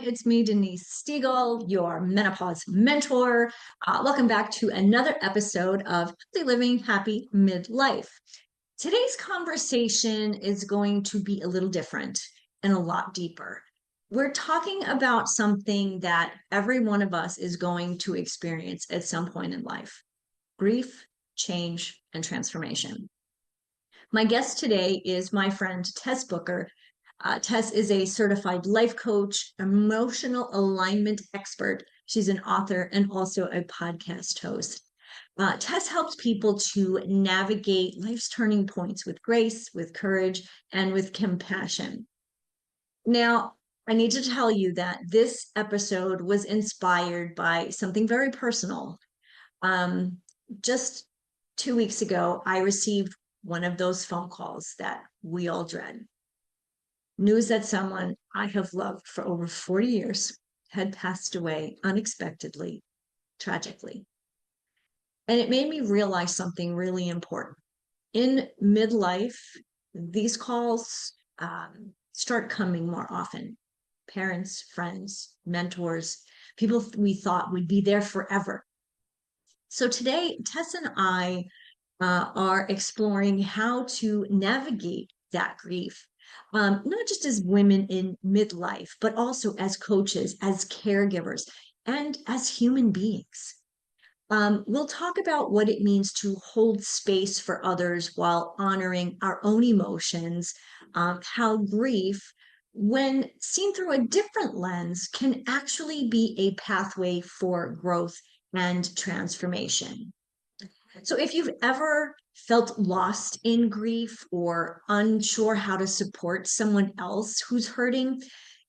It's me, Denise Stegall, your Menopause Mentor. Welcome back to another episode of Healthy Living Happy Midlife. Today's conversation is going to be a little different and a lot deeper. We're talking about something that every one of us is going to experience at some point in life: grief, change, and transformation. My guest today is my friend Tess Booker. Tess is a certified life coach, emotional alignment expert. She's an author and also a podcast host. Tess helps people to navigate life's turning points with grace, with courage, and with compassion. Now, I need to tell you that this episode was inspired by something very personal. Um, just 2 weeks ago, I received one of those phone calls that we all dread. News that someone I have loved for over 40 years had passed away unexpectedly, tragically. And it made me realize something really important. In midlife, these calls start coming more often. Parents, friends, mentors, people we thought would be there forever. So today, Tess and I are exploring how to navigate that grief, not just as women in midlife, but also as coaches, as caregivers, and as human beings. We'll talk about what it means to hold space for others while honoring our own emotions, how grief, when seen through a different lens, can actually be a pathway for growth and transformation. So if you've ever felt lost in grief or unsure how to support someone else who's hurting,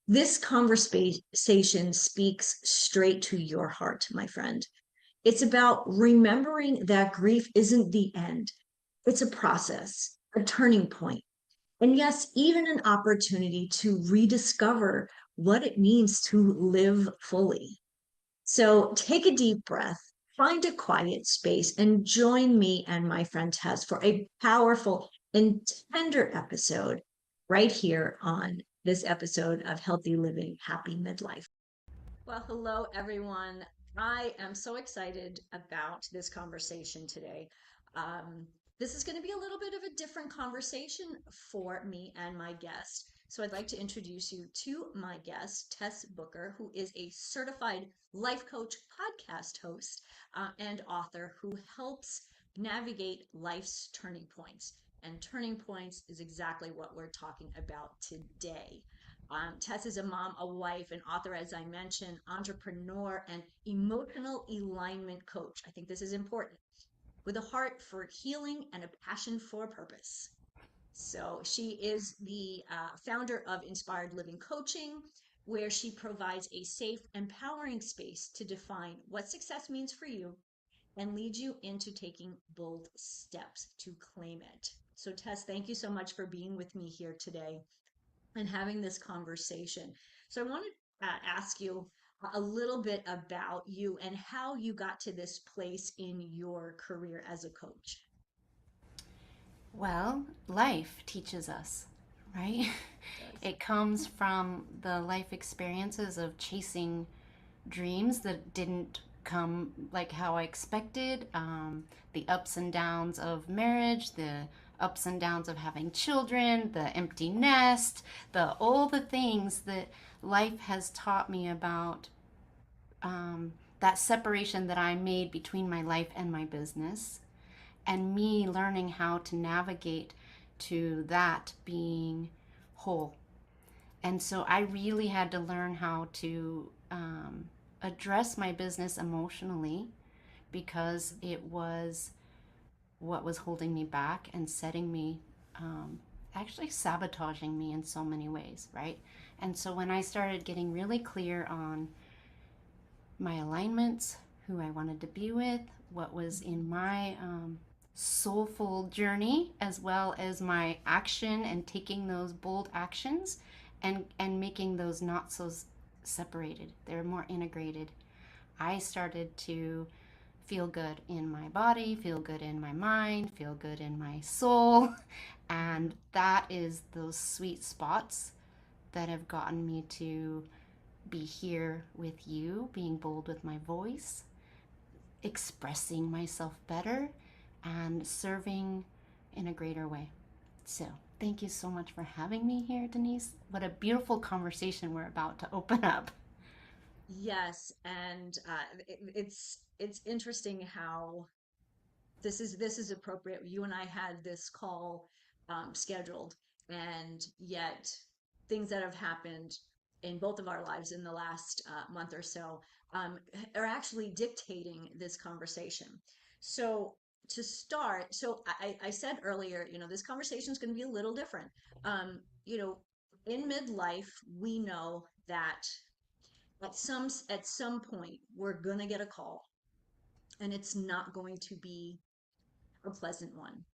this conversation speaks straight to your heart, my friend. It's about remembering that grief isn't the end. It's a process, a turning point, and yes, even an opportunity to rediscover what it means to live fully. So take a deep breath, find a quiet space, and join me and my friend Tess for a powerful and tender episode right here on this episode of Healthy Living Happy Midlife. Well, hello, everyone. I am so excited about this conversation today. Um, this is going to be a little bit of a different conversation for me and my guest. So I'd like to introduce you to my guest, Tess Booker, who is a certified life coach, podcast host, and author who helps navigate life's turning points. And turning points is exactly what we're talking about today. Tess is a mom, a wife, an author, as I mentioned, entrepreneur, and emotional alignment coach. I think this is important, with a heart for healing and a passion for purpose. So she is the founder of Inspired Living Coaching, where she provides a safe, empowering space to define what success means for you and lead you into taking bold steps to claim it. So, Tess, thank you so much for being with me here today and having this conversation. So I want to ask you a little bit about you and how you got to this place in your career as a coach. Well, life teaches us, right? Yes. It comes from the life experiences of chasing dreams that didn't come like how I expected. The ups and downs of marriage, the ups and downs of having children, the empty nest, all the things that life has taught me about that separation that I made between my life and my business, and me learning how to navigate to that being whole. And so I really had to learn how to address my business emotionally, because it was what was holding me back and setting me, actually sabotaging me in so many ways, right? And so when I started getting really clear on my alignments, who I wanted to be with, what was in my soulful journey, as well as my action and taking those bold actions, and making those not so separated. They're more integrated. I started to feel good in my body, feel good in my mind, feel good in my soul. And that is those sweet spots that have gotten me to be here with you, being bold with my voice, expressing myself better, and serving in a greater way. So, thank you so much for having me here, Denise. What a beautiful conversation we're about to open up. Yes, and it's interesting how this is appropriate. You and I had this call scheduled, and yet things that have happened in both of our lives in the last month or so are actually dictating this conversation. So to start, I said earlier, this conversation is going to be a little different. You know, in midlife, we know that at some point we're going to get a call, and it's not going to be a pleasant one.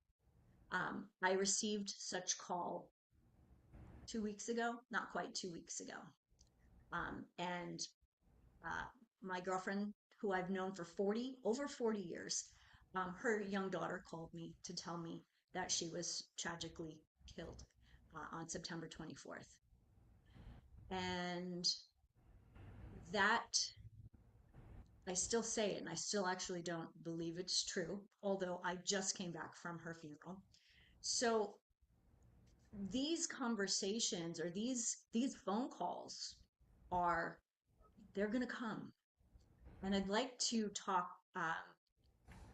I received such call 2 weeks ago, not quite 2 weeks ago. And uh, my girlfriend, who I've known for over 40 years, her young daughter called me to tell me that she was tragically killed on September 24th. And that, I still say it, and I still actually don't believe it's true, although I just came back from her funeral. So these conversations or these phone calls are they're going to come, and I'd like to talk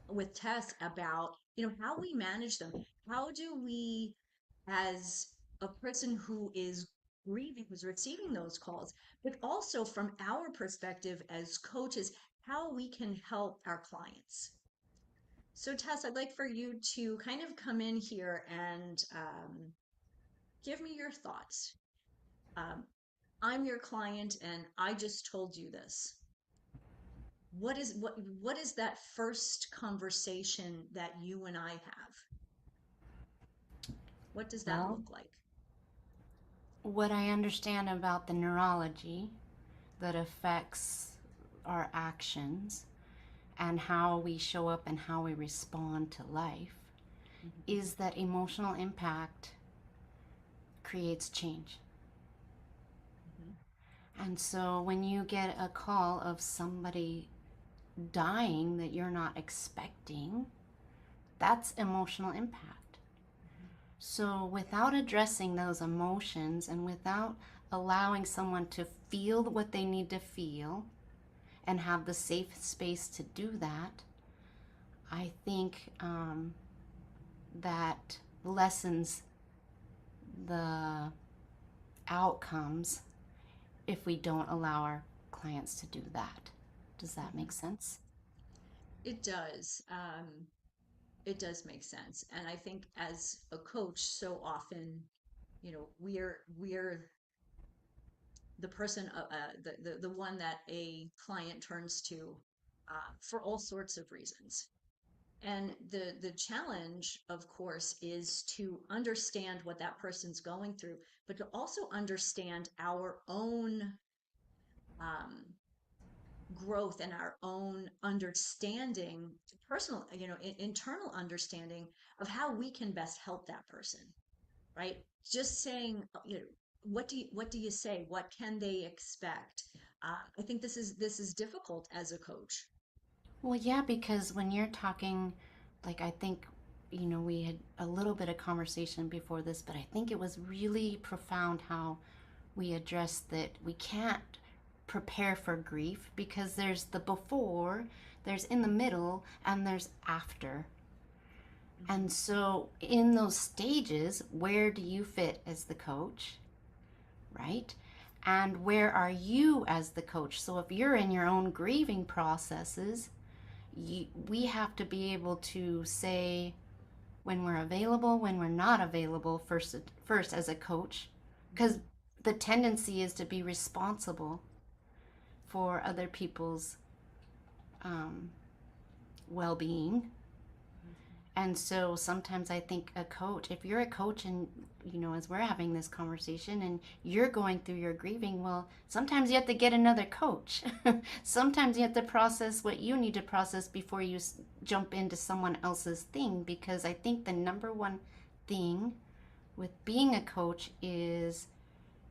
with Tess about how we manage them. How do we, as a person who is grieving, who's receiving those calls, but also from our perspective as coaches, how we can help our clients. So Tess, I'd like for you to kind of come in here and give me your thoughts. um, I'm your client and I just told you this. What is that first conversation that you and I have? What does that Well, look like? what I understand about the neurology that affects our actions and how we show up and how we respond to life Mhm, is that emotional impact creates change. mhm, And so when you get a call of somebody dying that you're not expecting, that's emotional impact. mhm, So without addressing those emotions and without allowing someone to feel what they need to feel and have the safe space to do that, I think that lessens the outcomes if we don't allow our clients to do that. Does that mhm. make sense? It does. It does make sense. And I think as a coach, so often, we're the person, the one that a client turns to for all sorts of reasons. And the challenge, of course, is to understand what that person's going through, but to also understand our own um, growth and our own understanding, personal, internal understanding of how we can best help that person, right? Just saying, what do you say? What can they expect? I think this is difficult as a coach. Well, yeah, because when you're talking, like, I think, we had a little bit of conversation before this, but I think it was really profound how we addressed that we can't prepare for grief because there's the before, there's in the middle, and there's after. Mhm, And so, in those stages, where do you fit as the coach, right? And where are you as the coach? So, if you're in your own grieving processes, we have to be able to say when we're available, when we're not available, first as a coach, because mhm, the tendency is to be responsible for other people's um, well-being. mhm. And so sometimes I think a coach, if you're a coach and, as we're having this conversation and you're going through your grieving, well, sometimes you have to get another coach. Sometimes you have to process what you need to process before you jump into someone else's thing. Because I think the number one thing with being a coach is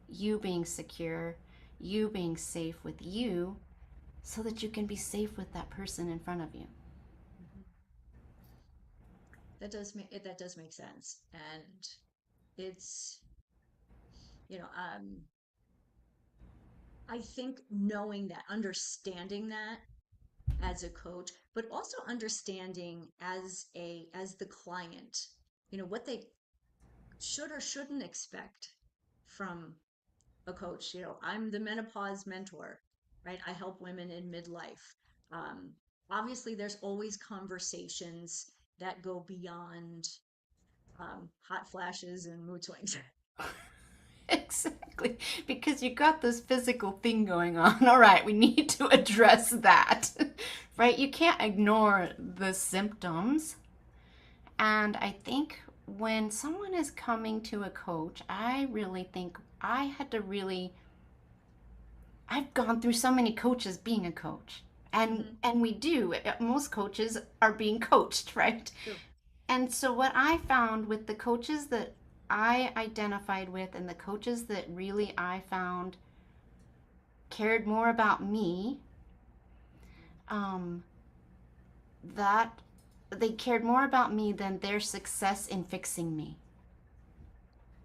you being secure, you being safe with you so that you can be safe with that person in front of you. Mhm. That does make sense. And it's, you know, I think knowing that, understanding that as a coach, but also understanding as the client, what they should or shouldn't expect from a coach. I'm the menopause mentor, right? I help women in midlife. Um, Obviously, there's always conversations that go beyond hot flashes and mood swings. Exactly. Because you got this physical thing going on. All right, we need to address that. Right? You can't ignore the symptoms. And I think when someone is coming to a coach, I really think I had to really I've gone through so many coaches being a coach. Hmm. And we do. Most coaches are being coached, right? True. And so what I found with the coaches that I identified with and the coaches that really I found cared more about me, um, that they cared more about me than their success in fixing me.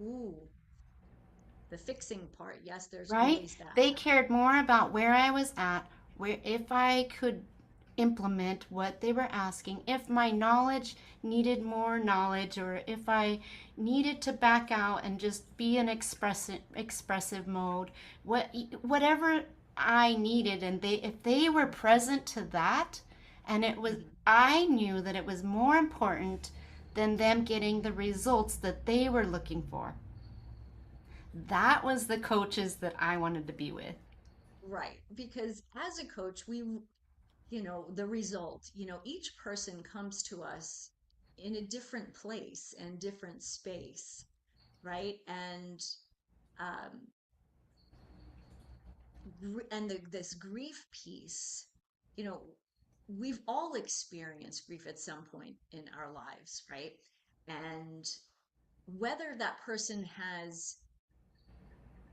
Ooh, the fixing part. Yes, there's Right? always that. They cared more about where I was at, where if I could implement what they were asking, if my knowledge needed more knowledge, or if I needed to back out and just be in expressive mode, whatever I needed, and they if they were present to that, and it was Mhm. I knew that it was more important than them getting the results that they were looking for. That was the coaches that I wanted to be with. Right. Because as a coach, the result, each person comes to us in a different place and different space, right? Um, this grief piece, you know, we've all experienced grief at some point in our lives, right? And whether that person has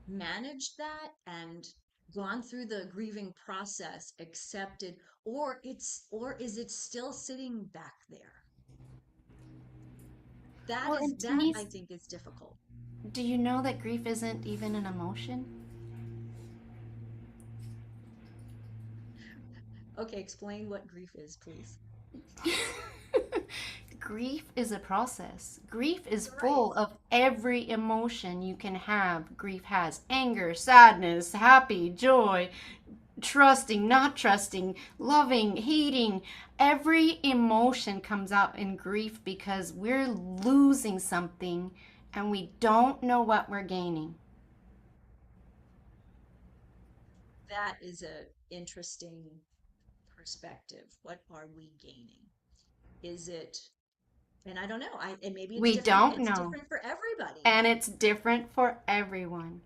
managed that and gone through the grieving process, accepted, or is it still sitting back there? That Well, is and that I Denise, think is difficult. do you know that grief isn't even an emotion? Okay, explain what grief is, please. Grief is a process. Grief is You're right. full of every emotion you can have. Grief has anger, sadness, happy, joy, trusting, not trusting, loving, hating. Every emotion comes out in grief because we're losing something and we don't know what we're gaining. That is a interesting perspective. What are we gaining? Is it, and I don't know, and maybe We don't it's know. different for everybody. And it's different for everyone.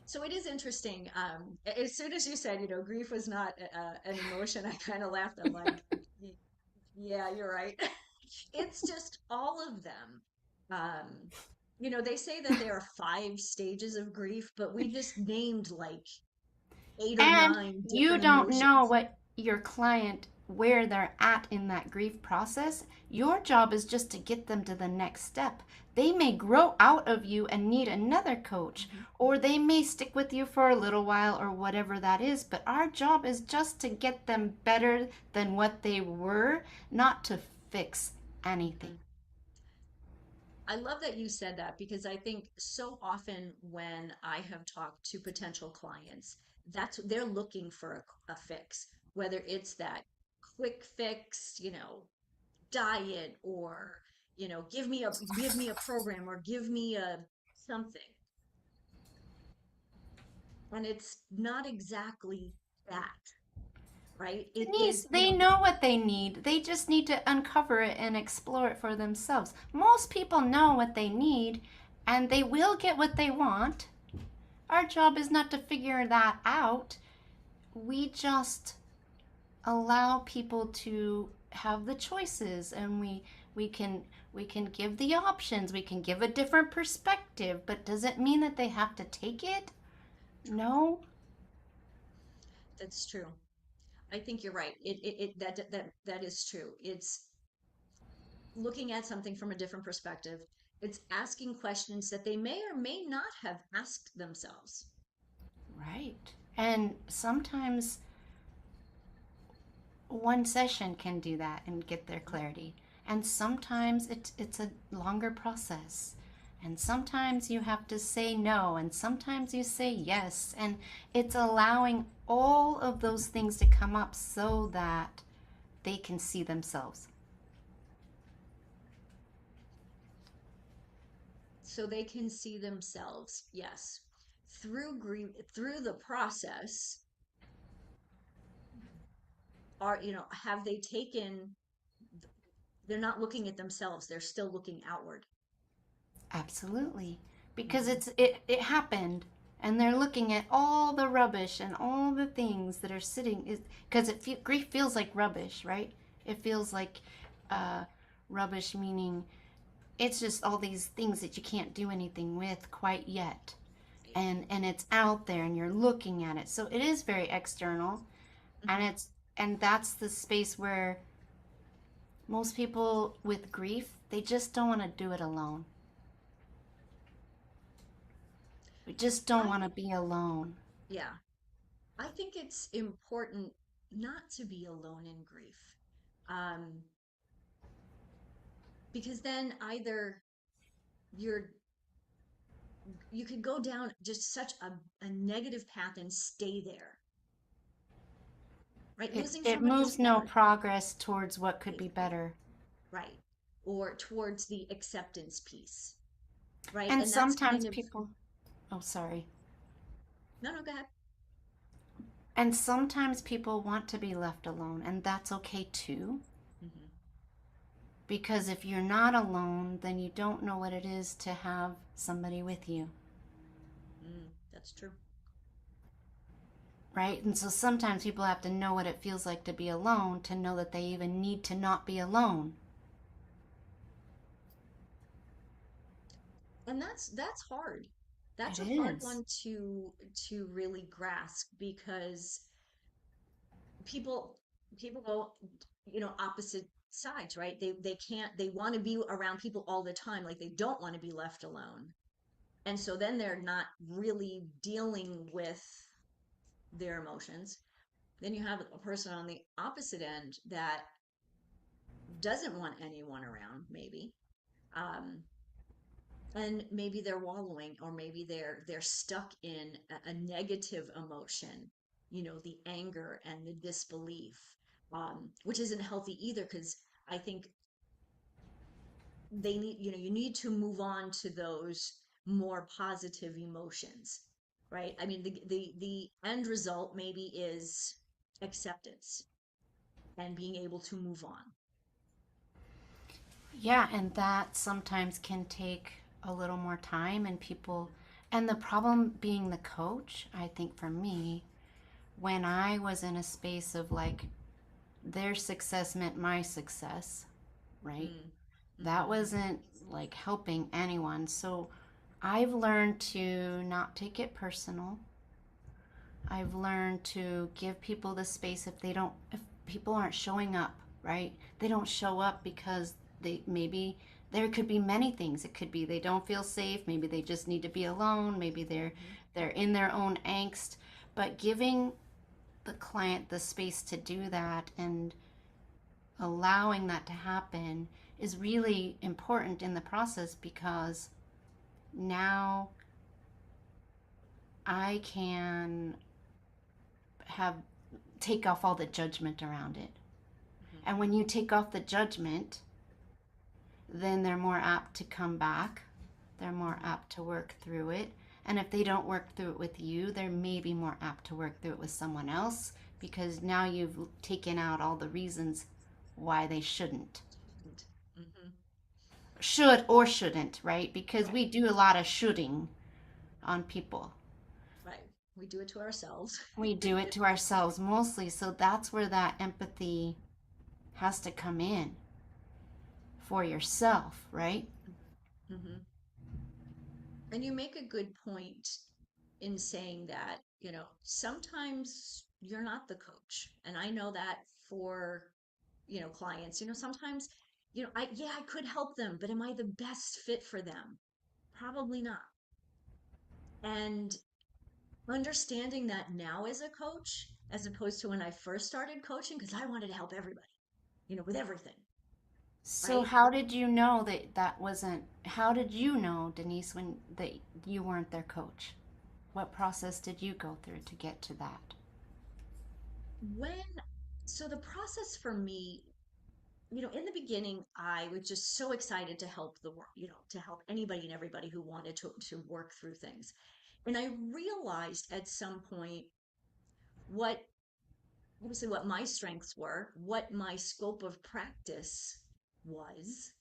So it is interesting. As soon as you said, grief was not an emotion, I kind of laughed. I'm like, Yeah, you're right. It's just all of them. They say that there are five stages of grief, but we just named like eight or And nine you different don't know emotions. what your client, where they're at in that grief process. Your job is just to get them to the next step. They may grow out of you and need another coach, Mhm. or they may stick with you for a little while, or whatever that is. But our job is just to get them better than what they were, not to fix anything. Mhm. I love that you said that because I think so often when I have talked to potential clients, they're looking for a fix, whether it's that quick fix, diet, or give me a program, or give me a something. And it's not exactly that, right? It Denise, is, they know what they need. They just need to uncover it and explore it for themselves. Most people know what they need and they will get what they want. Our job is not to figure that out. We just allow people to have the choices, and we can we can give the options. We can give a different perspective, but does it mean that they have to take it? true. No. That's true. I think you're right. That is true. It's looking at something from a different perspective. It's asking questions that they may or may not have asked themselves. Right. And sometimes one session can do that and get their clarity. And sometimes it's a longer process. And sometimes you have to say no, and sometimes you say yes. And it's allowing all of those things to come up so that they can see themselves. So they can see themselves, yes, through grief, through the process. Are, have they taken, they're not looking at themselves, they're still looking outward. Absolutely. Because Hmm. it happened and they're looking at all the rubbish and all the things that are sitting is because grief feels like rubbish, right? It feels like uh, rubbish, meaning it's just all these things that you can't do anything with quite yet. And it's out there and you're looking at it. So it is very external, and Hmm. that's the space where most people with grief, they just don't want to do it alone. We just don't I, want to be alone. yeah, I think it's important not to be alone in grief. Um, because then either you're you could go down just such a negative path and stay there, right? Losing It somebody is moves no hard, progress towards what could right? be better. Right. Or towards the acceptance piece, right? And And that's sometimes kind of, people, oh, sorry. no, no, go ahead. And sometimes people want to be left alone, and that's okay too. Hmm. Because if you're not alone, then you don't know what it is to have somebody with you, That's true. right? And so sometimes people have to know what it feels like to be alone to know that they even need to not be alone. And that's hard. It That's a hard is. one to really grasp because people people go, opposite sides, right? They can't, they want to be around people all the time, like they don't want to be left alone. And so then they're not really dealing with their emotions. Then you have a person on the opposite end that doesn't want anyone around, maybe. Um, and maybe they're wallowing, or maybe they're stuck in a negative emotion, the anger and the disbelief, which isn't healthy either, because I think they need, you need to move on to those more positive emotions, right? I mean, the end result maybe is acceptance and being able to move on. Yeah, and that sometimes can take a little more time, and people, and the problem being the coach, I think for me, when I was in a space of like their success meant my success, right? Mm. That Hmm. wasn't like helping anyone. So I've learned to not take it personal. I've learned to give people the space if people aren't showing up, right? They don't show up because they maybe there could be many things. It could be they don't feel safe, maybe they just need to be alone, maybe Hmm. they're in their own angst, but giving the client the space to do that and allowing that to happen is really important in the process because now I can have take off all the judgment around it. Hmm. And when you take off the judgment, then they're more apt to come back. They're more Hmm. apt to work through it. And if they don't work through it with you, they're maybe more apt to work through it with someone else because now you've taken out all the reasons why they shouldn't. Hmm. Should or shouldn't, right? Because Right. we do a lot of shoulding on people. Right. We do it to ourselves. We do it to ourselves mostly. So that's where that empathy has to come in for yourself, right? Hmm. And you make a good point in saying that, sometimes you're not the coach. And I know that for, clients, sometimes, I could help them, but am I the best fit for them? Probably not. And understanding that now as a coach, as opposed to when I first started coaching, because I wanted to help everybody, with everything, So right? how did you know that wasn't, how did you know, Denise, when that you weren't their coach? What process did you go through to get to that? When, so the process for me, in the beginning, I was just so excited to help the world, to help anybody and everybody who wanted to work through things. And I realized at some point what, obviously, what my strengths were, what my scope of practice was.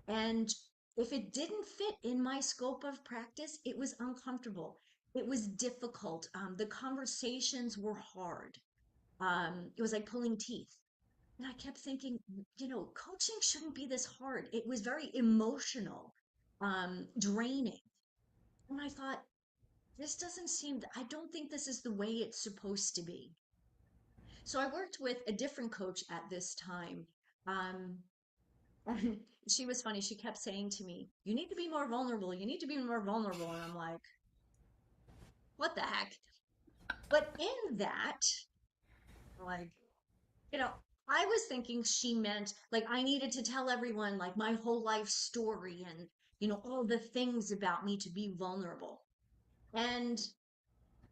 And if it didn't fit in my scope of practice, it was uncomfortable. It was difficult. The conversations were hard. It was like pulling teeth. And I kept thinking, coaching shouldn't be this hard. It was very emotional, draining. And I thought, this doesn't seem, I don't think this is the way it's supposed to be. So I worked with a different coach at this time. Um, and she was funny. She kept saying to me, you need to be more vulnerable. You need to be more vulnerable. And I'm like, what the heck? But in that, like, you know, I was thinking she meant like I needed to tell everyone like my whole life story and, all the things about me to be vulnerable. And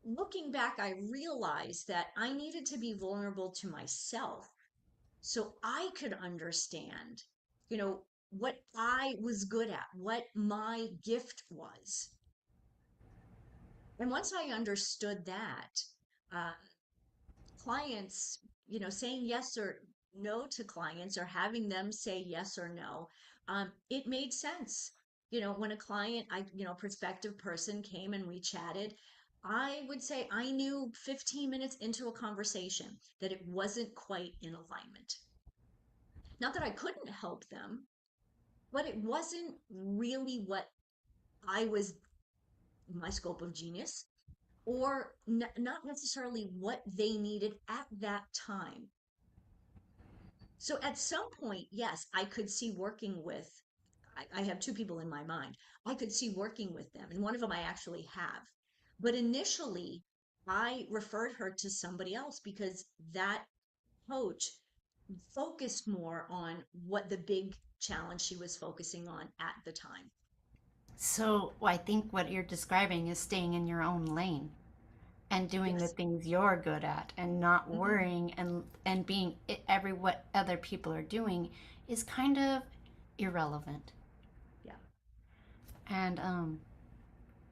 looking back, I realized that I needed to be vulnerable to myself so I could understand, what I was good at, what my gift was. And once I understood that, uh, clients, saying yes or no to clients or having them say yes or no, it made sense. When a client, prospective person came and we chatted, I would say I knew 15 minutes into a conversation that it wasn't quite in alignment. Not that I couldn't help them, but it wasn't really what I was, my scope of genius, or not necessarily what they needed at that time. So at some point, yes, I could see working with, I have two people in my mind. I could see working with them, and one of them I actually have. But initially, I referred her to somebody else because that coach focused more on what the big challenge she was focusing on at the time. So I think what you're describing is staying in your own lane and doing the Yes. things you're good at and not Hmm. worrying and being every what other people are doing is kind of irrelevant. Yeah. And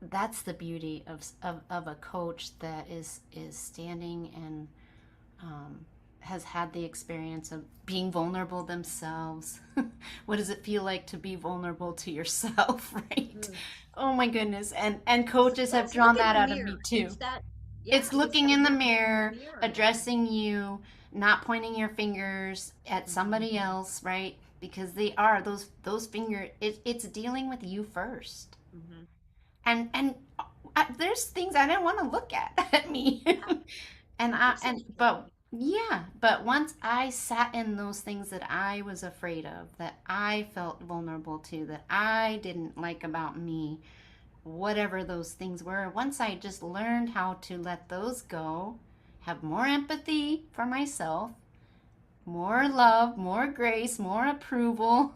that's the beauty of a coach that is standing and has had the experience of being vulnerable themselves. What does it feel like to be vulnerable to yourself, right? Mm. Oh my goodness. And coaches have Let's look drawn in that the out of mirror. me It's too. that, yeah, It's it's looking that in the looking in the mirror, mirror again. addressing you, not pointing your fingers at Hmm. somebody else, right? Because they are those finger it's dealing with you first. Hmm. And there's things I didn't want to look at me. Yeah, And absolutely. but yeah, but once I sat in those things that I was afraid of, that I felt vulnerable to, that I didn't like about me, whatever those things were, once I just learned how to let those go, have more empathy for myself, more love, more grace, more approval,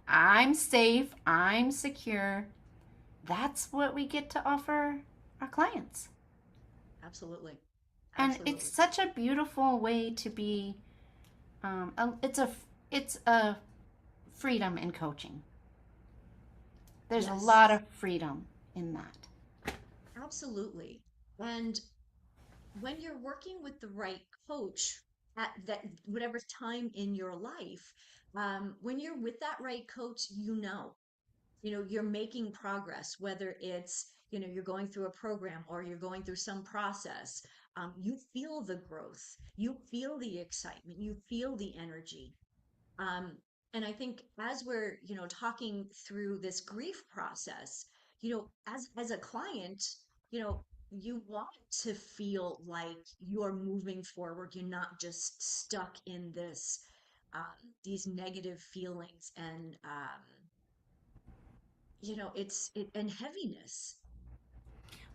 I'm safe, I'm secure. That's what we get to offer our clients. Absolutely. And it's Absolutely. such a beautiful way to be. It's a freedom in coaching. There's a Yes, lot of freedom in that. absolutely. And when you're working with the right coach at that whatever time in your life, when you're with that right coach, you're making progress, whether it's, you're going through a program or you're going through some process. You feel the growth, you feel the excitement, you feel the energy. Um, and I think as we're, talking through this grief process, as a client, you know, you want to feel like you're moving forward. You're not just stuck in these negative feelings and and heaviness.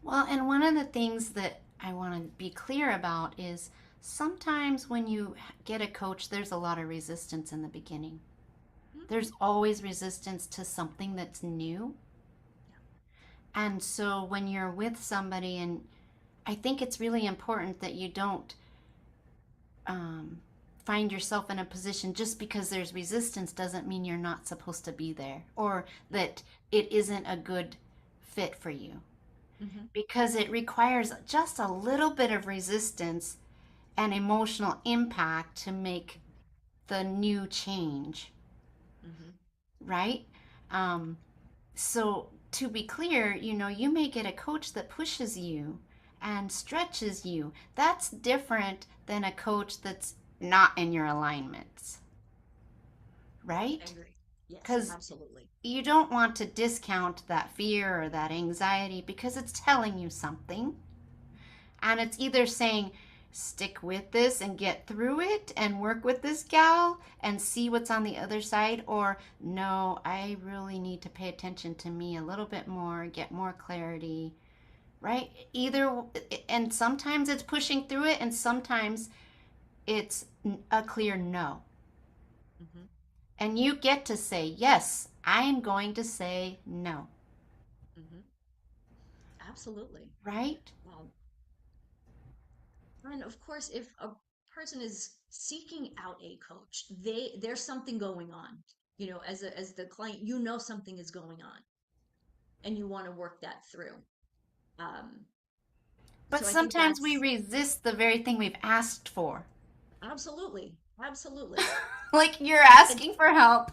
Well, and one of the things that I want to be clear about is sometimes when you get a coach, there's a lot of resistance in the beginning. Mhm. There's always resistance to something that's new. Yeah. And so when you're with somebody, and I think it's really important that you don't um, find yourself in a position just because there's resistance doesn't mean you're not supposed to be there or that it isn't a good fit for you Hmm. because it requires just a little bit of resistance and emotional impact to make the new change, Hmm. right? Um, so, to be clear, you may get a coach that pushes you and stretches you. That's different than a coach that's not in your alignments, I right? agree. Yes, Because absolutely. you don't want to discount that fear or that anxiety because it's telling you something. And it's either saying, stick with this and get through it and work with this gal and see what's on the other side, or no, I really need to pay attention to me a little bit more, get more clarity, right? Either, and sometimes it's pushing through it, and sometimes it's a clear no. Hmm. And you get to say, yes, I am going to say no, Hmm. Absolutely. right? Um, and of course, if a person is seeking out a coach, there's something going on. As the client, something is going on, and you want to work that through. Um, But so I think sometimes we that's resist the very thing we've asked for. absolutely, absolutely. Like you're And asking for help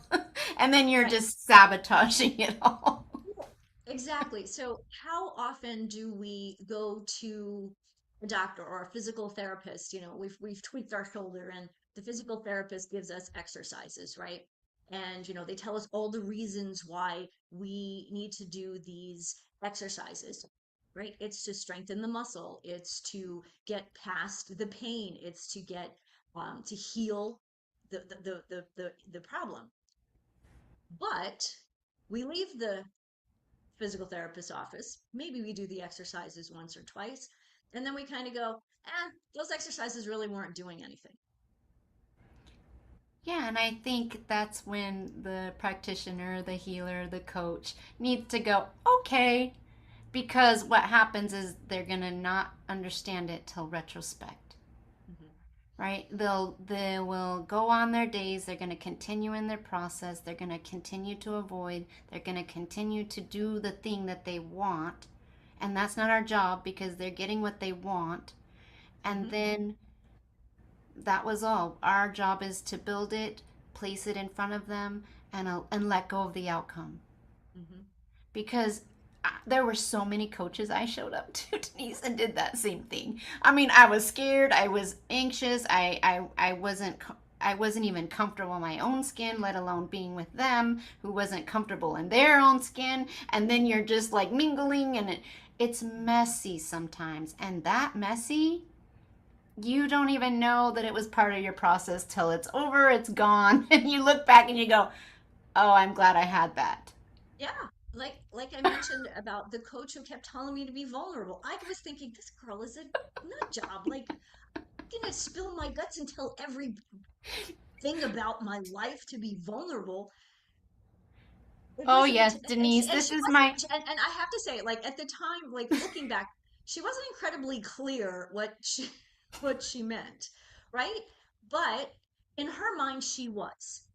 and then you're right. just sabotaging it all. Yeah, exactly. So, how often do we go to a doctor or a physical therapist? We've tweaked our shoulder, and the physical therapist gives us exercises, right? And they tell us all the reasons why we need to do these exercises, right? It's to strengthen the muscle. It's to get past the pain. It's to get to heal the problem. But we leave the physical therapist office. Maybe we do the exercises once or twice. And then we kind of go, those exercises really weren't doing anything. Yeah, and I think that's when the practitioner, the healer, the coach needs to go, okay, because what happens is they're going to not understand it till retrospect. Hmm. Right? They will go on their days, they're going to continue in their process, they're going to continue to avoid, they're going to continue to do the thing that they want. And that's not our job because they're getting what they want. And Hmm. then that was all. Our job is to build it, place it in front of them, and let go of the outcome. Hmm. Because there were so many coaches I showed up to, Denise, and did that same thing. I mean, I was scared, I was anxious, I wasn't even comfortable in my own skin, let alone being with them who wasn't comfortable in their own skin. And then you're just like mingling, and it's messy sometimes. And that messy, you don't even know that it was part of your process till it's over, it's gone, and you look back and you go, "Oh, I'm glad I had that." Yeah. Like I mentioned about the coach who kept telling me to be vulnerable. I was thinking this girl is a nut job. Like, I'm gonna spill my guts and tell everything about my life to be vulnerable. It Oh wasn't, yes, Denise, and this she is wasn't, my and I have to say, like at the time, like looking back, she wasn't incredibly clear what she what she meant, right? But in her mind, she was,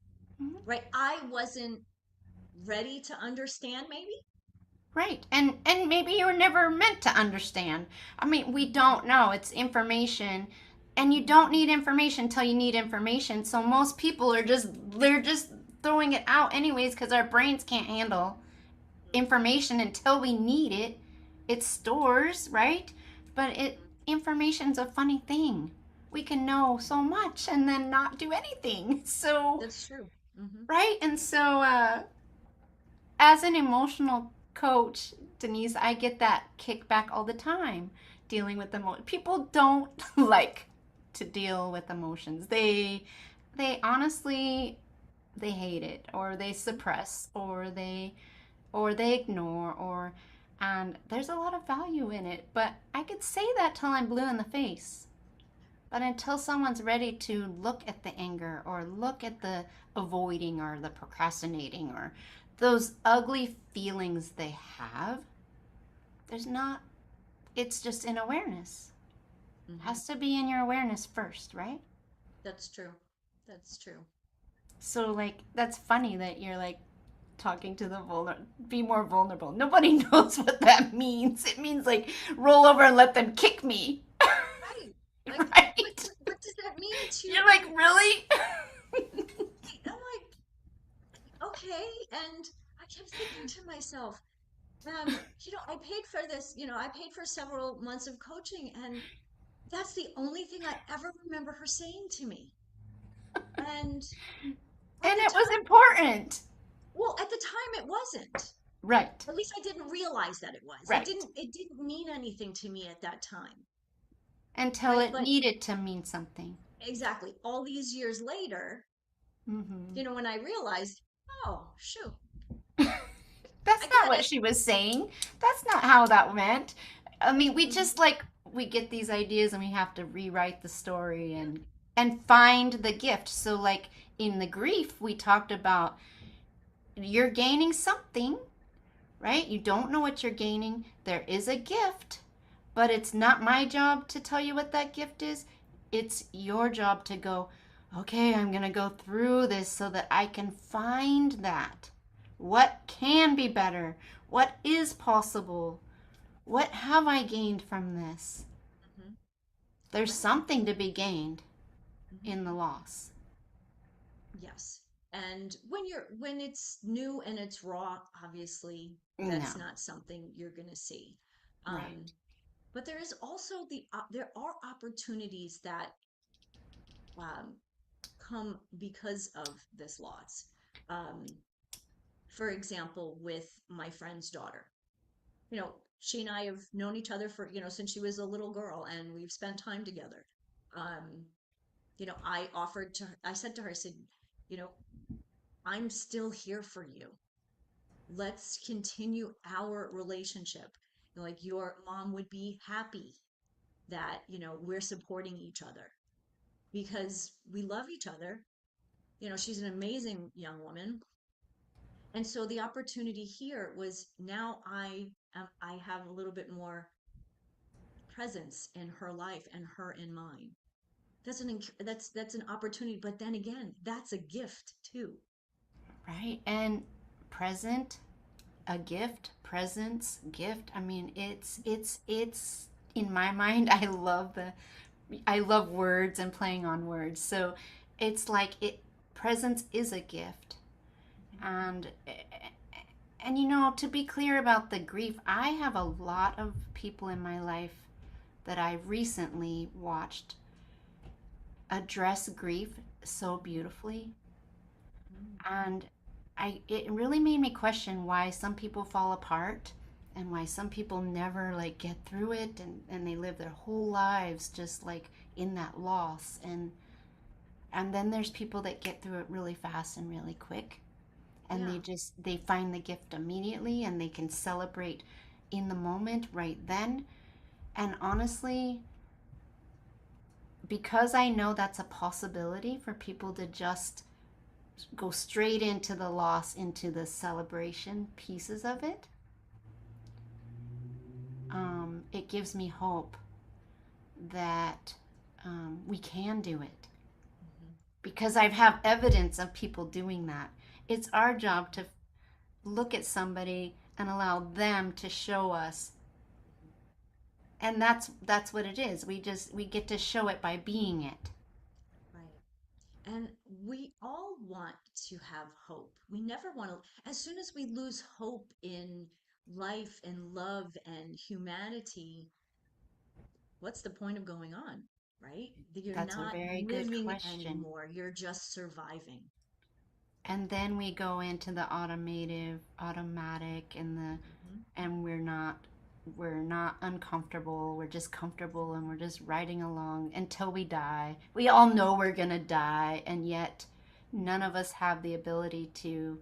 right? I wasn't ready to understand, maybe. right. And maybe you were never meant to understand. I mean, we Hmm. don't know. It's information, and you don't need information until you need information. So most people are just they're just throwing it out anyways because our brains can't handle information until we need it. It stores, right? But it Hmm. information's a funny thing. We can know so much and then not do anything. So, That's true. Hmm. right? And so as an emotional coach, Denise, I get that kickback all the time dealing with people don't like to deal with emotions. They honestly they hate it, or they suppress, or they ignore, or and there's a lot of value in it. But I could say that till I'm blue in the face. But until someone's ready to look at the anger, or look at the avoiding, or the procrastinating, or those ugly feelings they have, there's not, it's just in awareness. It Hmm. has to be in your awareness first, right? That's true. That's true. So, like, that's funny that you're like talking to the vulnerable, be more vulnerable. Nobody knows what that means. It means like roll over and let them kick me, Right. Like, right? what does that mean to You're like, really? I'm like, okay. And I kept thinking to myself, I paid for this, I paid for several months of coaching, and that's the only thing I ever remember her saying to me. And at And the it was time, important. at the time it wasn't. Right, At least I didn't realize that it was. right. It didn't mean anything to me at that time, Until right? it But needed to mean something. exactly, all these years later, Hmm. when I realized, oh, shoot, That's I not get what it. she was saying. That's not how that meant. I mean, we Mhm. just like we get these ideas and we have to rewrite the story Yeah. and find the gift. So like in the grief, we talked about you're gaining something, right? You don't know what you're gaining. There is a gift, but it's not my job to tell you what that gift is. It's your job to go, okay, I'm going to go through this so that I can find that. What can be better? What is possible? What have I gained from this? Hmm. There's Right. something to be gained Hmm. in the loss. Yes. And when it's new and it's raw, obviously No, that's not something you're going to see. Um, right. but there is also there are opportunities that um, come because of this loss. Um, for example, with my friend's daughter, she and I have known each other for, since she was a little girl, and we've spent time together. Um, I said to her, I said, you know, I'm still here for you. Let's continue our relationship. Like, your mom would be happy that, we're supporting each other because we love each other. She's an amazing young woman. And so the opportunity here was, now I have a little bit more presence in her life and her in mine. That's an opportunity, but then again, that's a gift too. Right. And present, a gift, presence, gift. I mean, it's in my mind, I love words and playing on words. So it's like it presence is a gift. And to be clear about the grief, I have a lot of people in my life that I recently watched address grief so beautifully. Mhm. And it really made me question why some people fall apart and why some people never like get through it, and they live their whole lives just like in that loss. And then there's people that get through it really fast and really quick, and Yeah. they find the gift immediately and they can celebrate in the moment right then. And honestly, because I know that's a possibility for people to just go straight into the loss, into the celebration pieces of it, it gives me hope that we can do it, Mhm. because I have evidence of people doing that. It's our job to look at somebody and allow them to show us, and that's what it is. We get to show it by being it. Right. And we all want to have hope. We never want to, as soon as we lose hope in life and love and humanity, what's the point of going on, right? You're That's a not very good living question. anymore. You're just surviving. And then we go into the automatic and the Mhm. Hmm. and we're not uncomfortable. We're just comfortable and we're just riding along until we die. We all know we're going to die, and yet none of us have the ability to,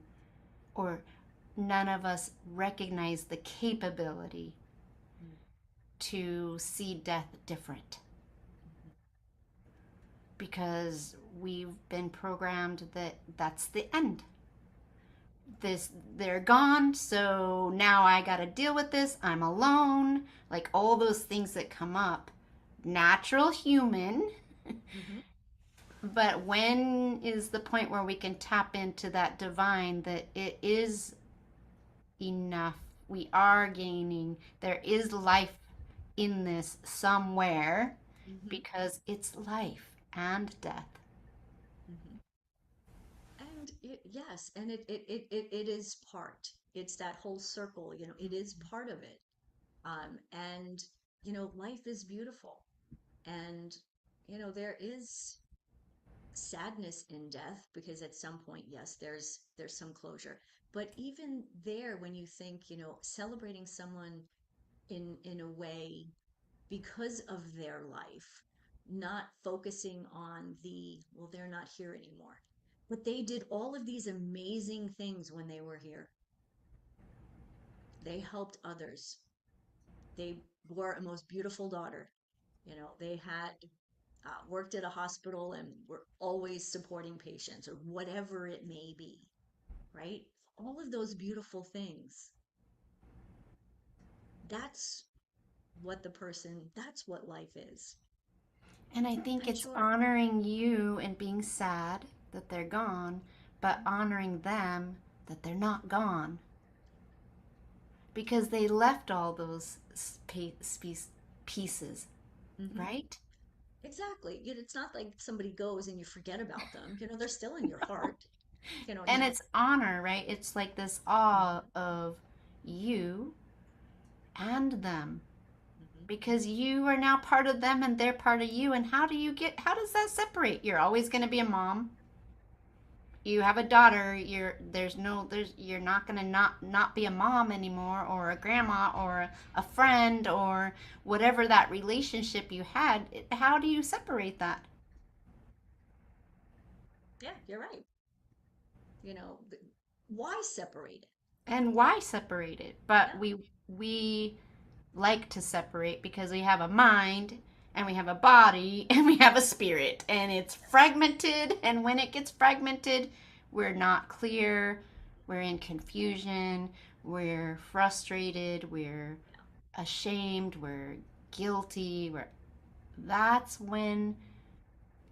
or none of us recognize the capability to see death different, Hmm. because we've been programmed that that's the end. This They're gone, so now I got to deal with this. I'm alone. Like all those things that come up. Natural human. Hmm. But when is the point where we can tap into that divine, that it is enough? We are gaining. There is life in this somewhere, Hmm. because it's life and death. Hmm. And yes, and it is part. It's that whole circle, it is part of it. And life is beautiful. And there is sadness in death because at some point, yes, there's some closure. But even there, when you think, celebrating someone in a way because of their life, not focusing on well, they're not here anymore. But they did all of these amazing things when they were here. They helped others. They bore a most beautiful daughter. They had worked at a hospital and were always supporting patients or whatever it may be, right? All of those beautiful things. That's that's what life is. And I think I'm it's sure. honoring you and being sad that they're gone, but honoring them that they're not gone, because they left all those pieces, Hmm. right? Exactly. It's not like somebody goes and you forget about them. They're still in your heart. And Now. it's honor, right? It's like this awe of you and them, Hmm. because you are now part of them and they're part of you. And how does that separate? You're always going to be a mom. You have a daughter. You're not going to not be a mom anymore, or a grandma, or a friend, or whatever that relationship you had. How do you separate that? Yeah, you're right. You know, th- why separate it? And why separate it? But Yeah. we like to separate because we have a mind, and we have a body, and we have a spirit, and it's fragmented. And when it gets fragmented, we're not clear, we're in confusion, we're frustrated, we're ashamed, we're guilty. That's when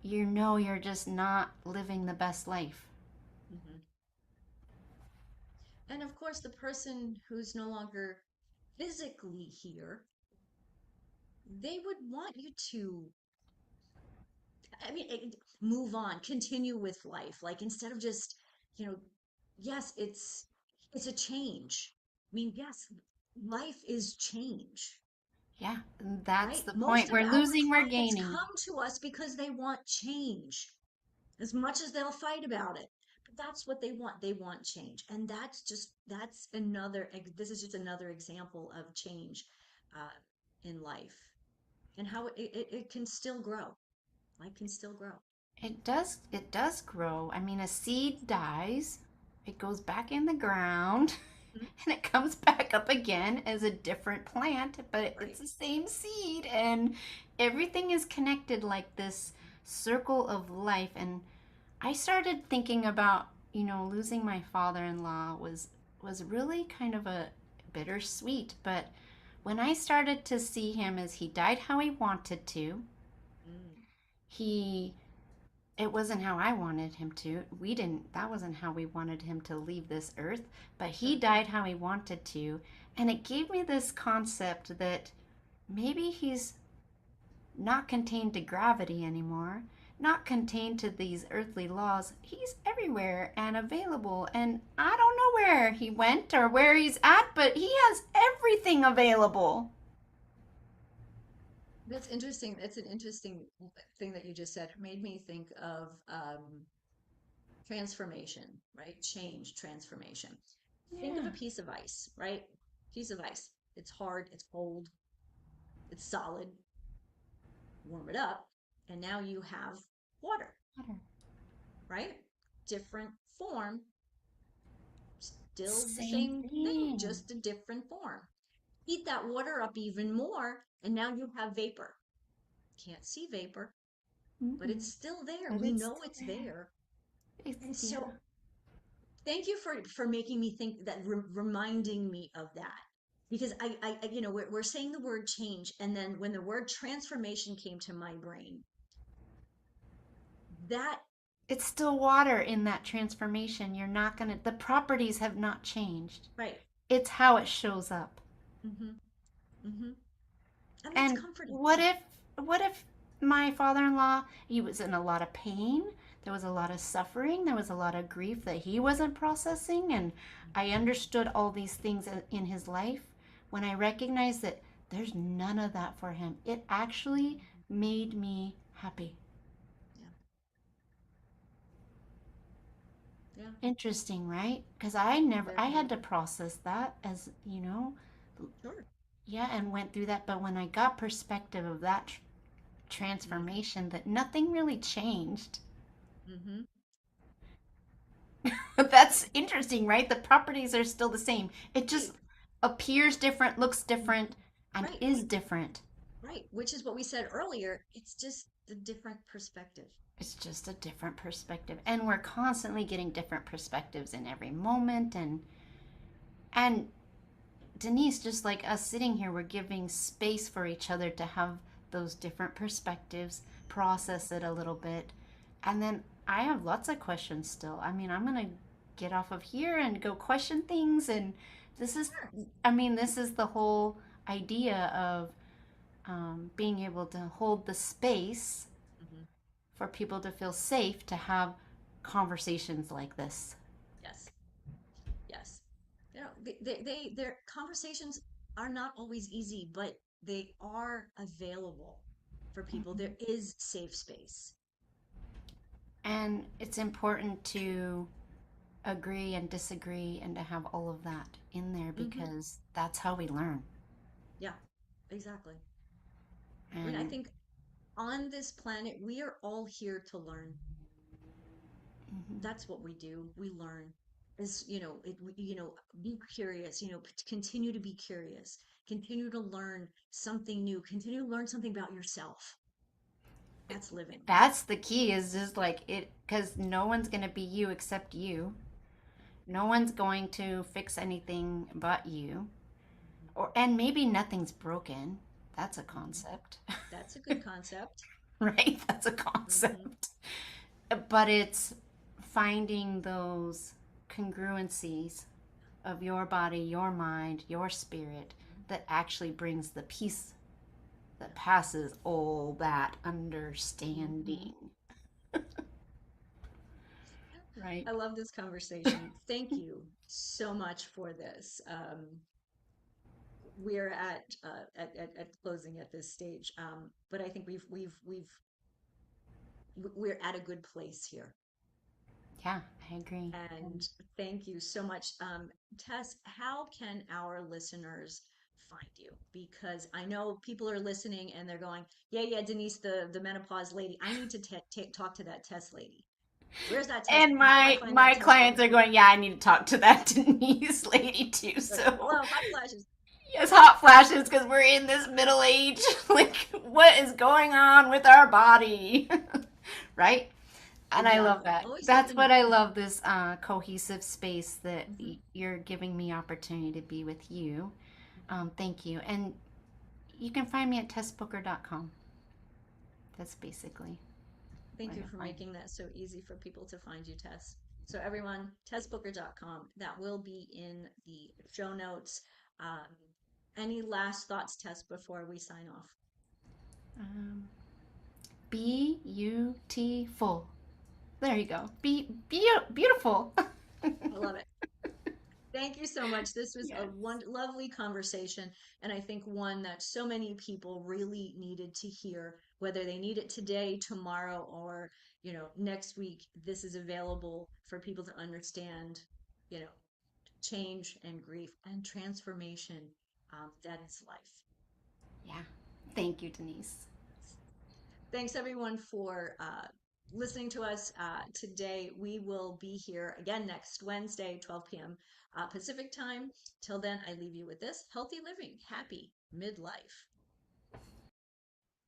you're just not living the best life. Hmm. And of course, the person who's no longer physically here, they would want you to, I mean, move on, continue with life. Like instead of just, you know, yes, it's a change. I mean, yes, life is change, Yeah, that's right? the Most point. of We're our losing, we're clients gaining. come to us because they want change as much as they'll fight about it. But that's what they want. They want change. And that's this is just another example of change uh, in life and how it can still grow. Life can still grow. It does grow. I mean, a seed dies, it goes back in the ground, Mhm. and it comes back up again as a different plant, but it's Right. the same seed, and everything is connected like this circle of life. And I started thinking about, losing my father-in-law was really kind of a bittersweet, but when I started to see him as he died how he wanted to, Mm. he it wasn't how I wanted him to. That wasn't how we wanted him to leave this earth, but he Sure. died how he wanted to. And it gave me this concept that maybe he's not contained to gravity anymore, not contained to these earthly laws. He's everywhere and available. And I don't know where he went or where he's at, but he has everything available. That's interesting. That's an interesting thing that you just said. It made me think of transformation, right? Change, transformation. Think of Yeah. a piece of ice, right? piece of ice. It's hard, it's cold, it's solid. Warm it up, and now you have water, Water. right? Different form, still the Same same thing, thing. just a different form. Heat that water up even more, and now you have vapor. Can't see vapor, but Mm-mm. it's still there. But We it's know still it's there. there. It's, And yeah. so thank you for making me think that, reminding me of that. Because we're saying the word change, and then when the word transformation came to my brain, that It's still water in that transformation. You're not going to, the properties have not changed. right. It's how it shows up. Mm-hmm. Mm-hmm. And that's And comforting what too. if, what if my father-in-law, he was in a lot of pain, there was a lot of suffering, there was a lot of grief that he wasn't processing, and I understood all these things in his life. When I recognized that there's none of that for him, it actually made me happy. Yeah. Yeah. Interesting, right? Because I never, I Very. had to process that as, Sure. yeah, and went through that. But when I got perspective of that Mm-hmm. transformation, that nothing really changed. Mm-hmm. That's interesting, right? The properties are still the same. It just Right. appears different, looks Mhm. different, and Right. is different. Right. Which is what we said earlier. It's just the different perspective. It's just a different perspective. And we're constantly getting different perspectives in every moment. And Denise, just like us sitting here, we're giving space for each other to have those different perspectives, process it a little bit. And then I have lots of questions still. I mean, I'm going to get off of here and go question things. And this is, Sure. I mean, this is the whole idea of being able to hold the space Mm-hmm. for people to feel safe to have conversations like this. Yes. Yes. Their conversations are not always easy, but they are available for people. There is safe space. And it's important to agree and disagree and to have all of that in there Mm-hmm. because that's how we learn. Yeah, exactly. I mean, I And think on this planet, we are all here to learn. mhm. That's what we do. We learn. Is be curious, continue to be curious, continue to learn something new, continue to learn something about yourself. That's living. That's the key is just like it because no one's going to be you except you. No one's going to fix anything but you. Or and maybe nothing's broken. That's a Hmm. concept. That's a good concept. Right? That's a Hmm. concept. But it's finding those congruencies of your body, your mind, your spirit that actually brings the peace that passes all that Hmm. understanding. Right. I love this conversation. Thank you so much for this. We're at closing at this stage, but I think we're at a good place here. Yeah, I agree. And thank you so much. Tess, how can our listeners find you? Because I know people are listening and they're going, yeah, yeah, Denise, the menopause lady. I need to talk to that Tess lady. Where's that Tess? And How do I my find that my Tess clients Booker? are going, yeah, I need to talk to that Denise lady too. Like, So hello, hot flashes. yes, hot flashes because we're in this middle age. Like, what is going on with our body? Right? And I love Exactly. that. Always That's something what new. I love this cohesive space that Hmm. you're giving me opportunity to be with you. Thank you. And you can find me at tessbooker.com. That's basically Thank where you you'll for find me. making that so easy for people to find you, Tess. So everyone, tessbooker.com. That will be in the show notes. Um, any last thoughts, Tess, before we sign off? Beautiful. There you go. Beautiful. I love it. Thank you so much. This was a Yes. lovely conversation, and I think one that so many people really needed to hear, whether they need it today, tomorrow, or next week. This is available for people to understand, you know, change and grief and transformation that is life. Yeah. Thank you, Denise. Thanks everyone for listening to us today. We will be here again next Wednesday, 12 p.m. Pacific time. Till then, I leave you with this: healthy living, happy midlife.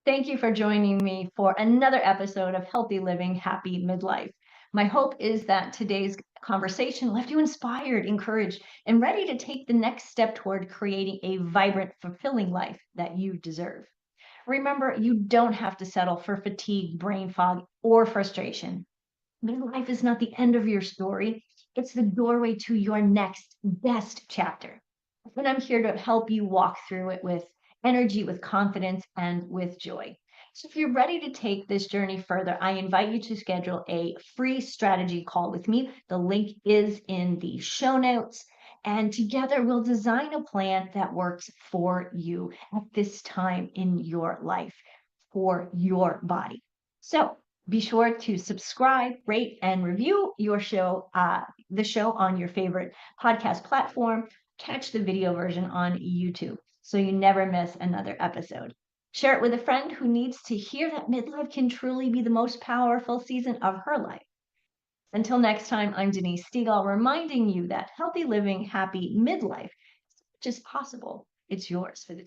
Thank you for joining me for another episode of Healthy Living, Happy Midlife. My hope is that today's conversation left you inspired, encouraged, and ready to take the next step toward creating a vibrant, fulfilling life that you deserve. Remember, you don't have to settle for fatigue, brain fog, or frustration. Midlife is not the end of your story, it's the doorway to your next best chapter. And I'm here to help you walk through it with energy, with confidence, and with joy. So, if you're ready to take this journey further, I invite you to schedule a free strategy call with me. The link is in the show notes. And together we'll design a plan that works for you at this time in your life, for your body. So, be sure to subscribe, rate, and review the show on your favorite podcast platform. Catch the video version on YouTube so you never miss another episode. Share it with a friend who needs to hear that midlife can truly be the most powerful season of her life. Until next time, I'm Denise Stegall, reminding you that healthy living, happy midlife is just possible. It's yours for the